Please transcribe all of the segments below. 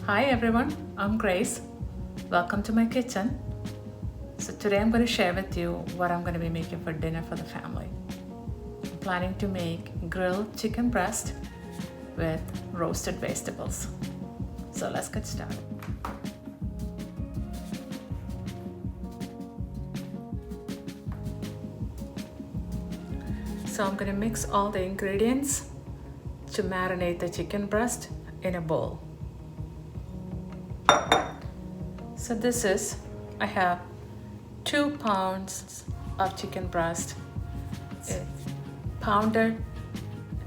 Hi everyone, I'm Grace. Welcome to my kitchen. So today I'm going to share with you what I'm going to be making for dinner for the family. I'm planning to make grilled chicken breast with roasted vegetables. So let's get started. So I'm going to mix all the ingredients to marinate the chicken breast in a bowl. So I have 2 pounds of chicken breast. It's pounded,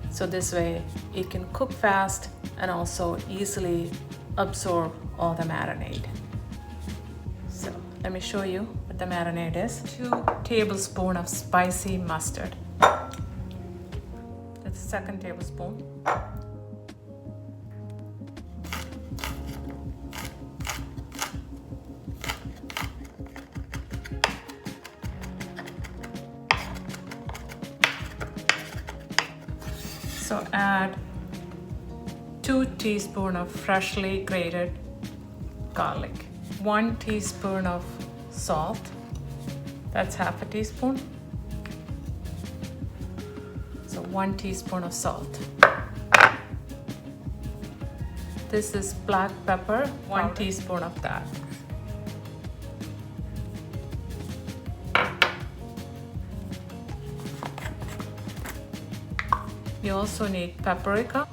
so this way it can cook fast and also easily absorb all the marinade. So let me show you what the marinade is. 2 tablespoons of spicy mustard. That's the 2nd tablespoon. So add 2 teaspoons of freshly grated garlic, 1 teaspoon of salt, that's half a teaspoon. So 1 teaspoon of salt. This is black pepper, 1 teaspoon of that. You also need paprika,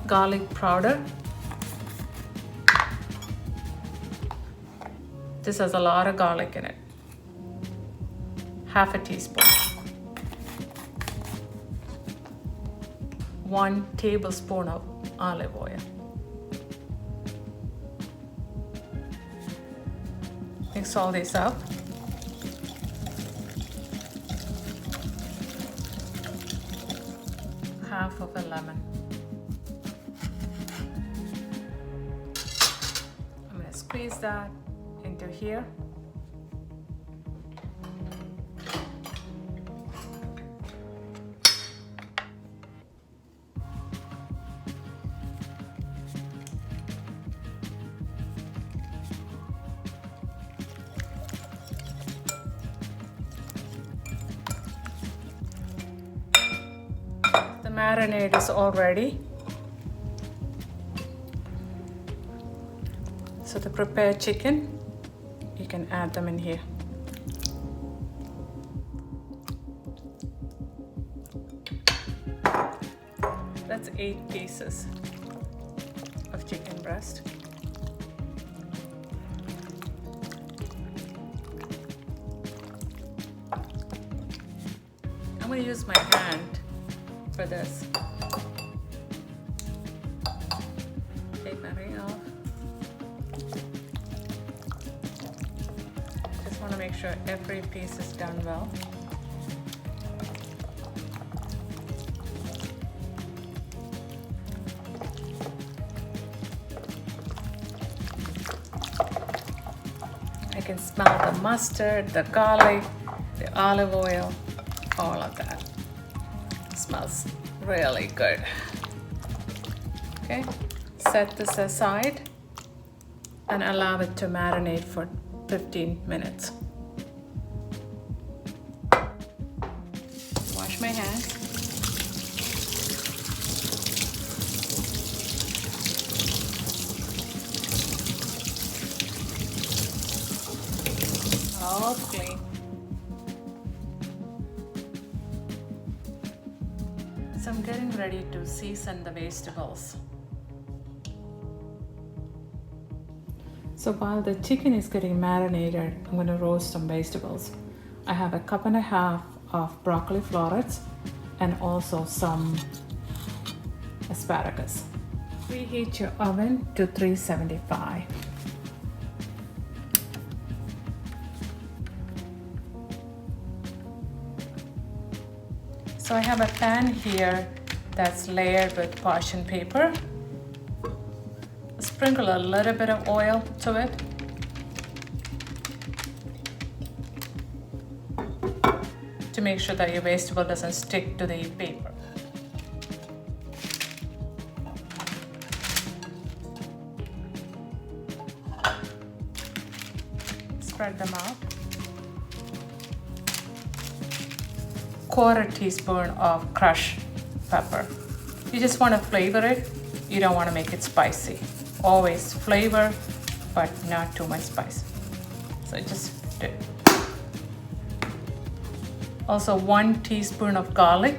garlic powder. This has a lot of garlic in it. Half a teaspoon. 1 tablespoon of olive oil. Mix all this up. Half of a lemon. I'm going to squeeze that into here. The marinade is all ready. So the prepared chicken, you can add them in here. That's 8 pieces of chicken breast. I'm going to use my hand for this. Take my ring off. Just want to make sure every piece is done well. I can smell the mustard, the garlic, the olive oil, all of that. Smells really good. Okay, set this aside and allow it to marinate for 15 minutes. Wash my hands. All clean. So I'm getting ready to season the vegetables. So while the chicken is getting marinated, I'm going to roast some vegetables. I have a 1.5 cups of broccoli florets and also some asparagus. Preheat your oven to 375. So I have a pan here that's layered with parchment paper. Sprinkle a little bit of oil to it. to make sure that your vegetable doesn't stick to the paper. Spread them out. 1/4 teaspoon of crushed pepper. You just want to flavor it. You don't want to make it spicy. Always flavor, but not too much spice. So just do. Also 1 teaspoon of garlic,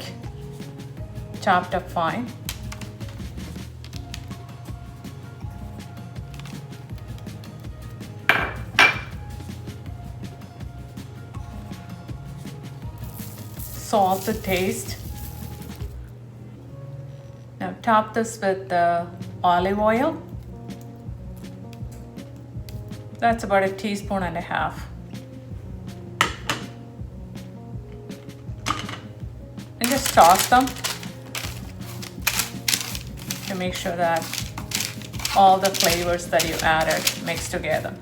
chopped up fine. Salt to taste. Now top this with olive oil. That's about 1.5 teaspoons. And just toss them to make sure that all the flavors that you added mix together.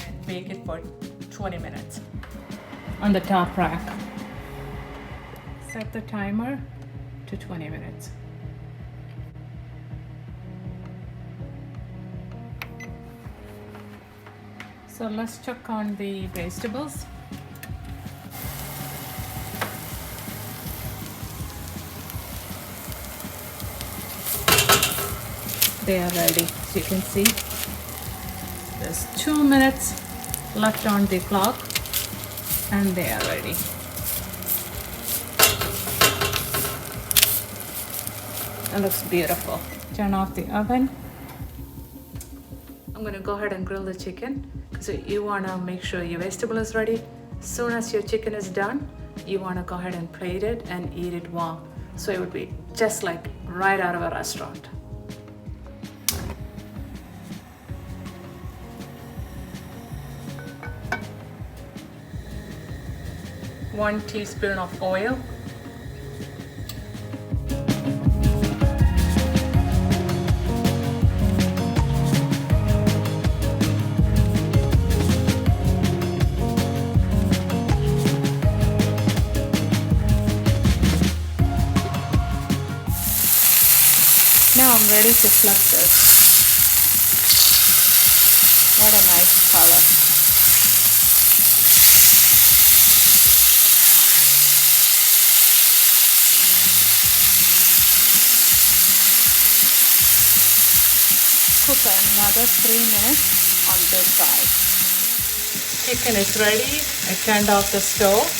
And bake it for 20 minutes on the top rack. Set the timer to 20 minutes. So let's check on the vegetables. They are ready, as you can see. There's 2 minutes left on the clock and they are ready. It looks beautiful. Turn off the oven. I'm gonna go ahead and grill the chicken because you wanna make sure your vegetable is ready. As soon as your chicken is done, you wanna go ahead and plate it and eat it warm. So it would be just like right out of a restaurant. One teaspoon of oil. Now I'm ready to flip this. What a nice color. Cook another 3 minutes on this side. Chicken is ready. I turned off the stove.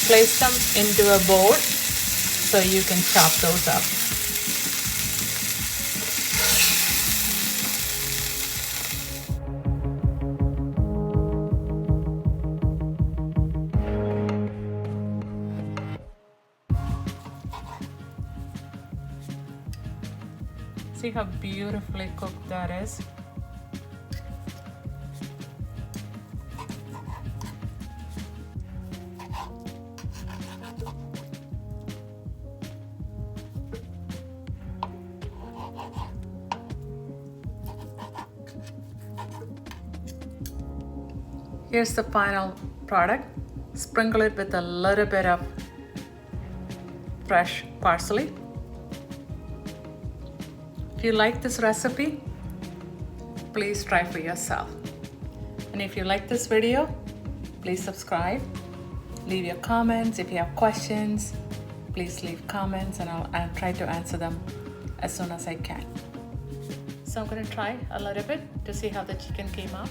Place them into a bowl so you can chop those up. See how beautifully cooked that is? Here's the final product. Sprinkle it with a little bit of fresh parsley. If you like this recipe, please try for yourself. And if you like this video, please subscribe. Leave your comments. If you have questions, please leave comments and I'll try to answer them as soon as I can. So I'm gonna try a little bit to see how the chicken came out.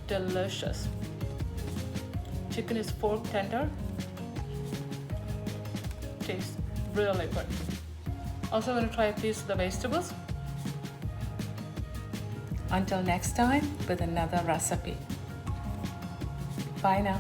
Delicious. Chicken is fork tender. Tastes really good. Also going to try a piece of the vegetables. Until next time with another recipe. Bye now.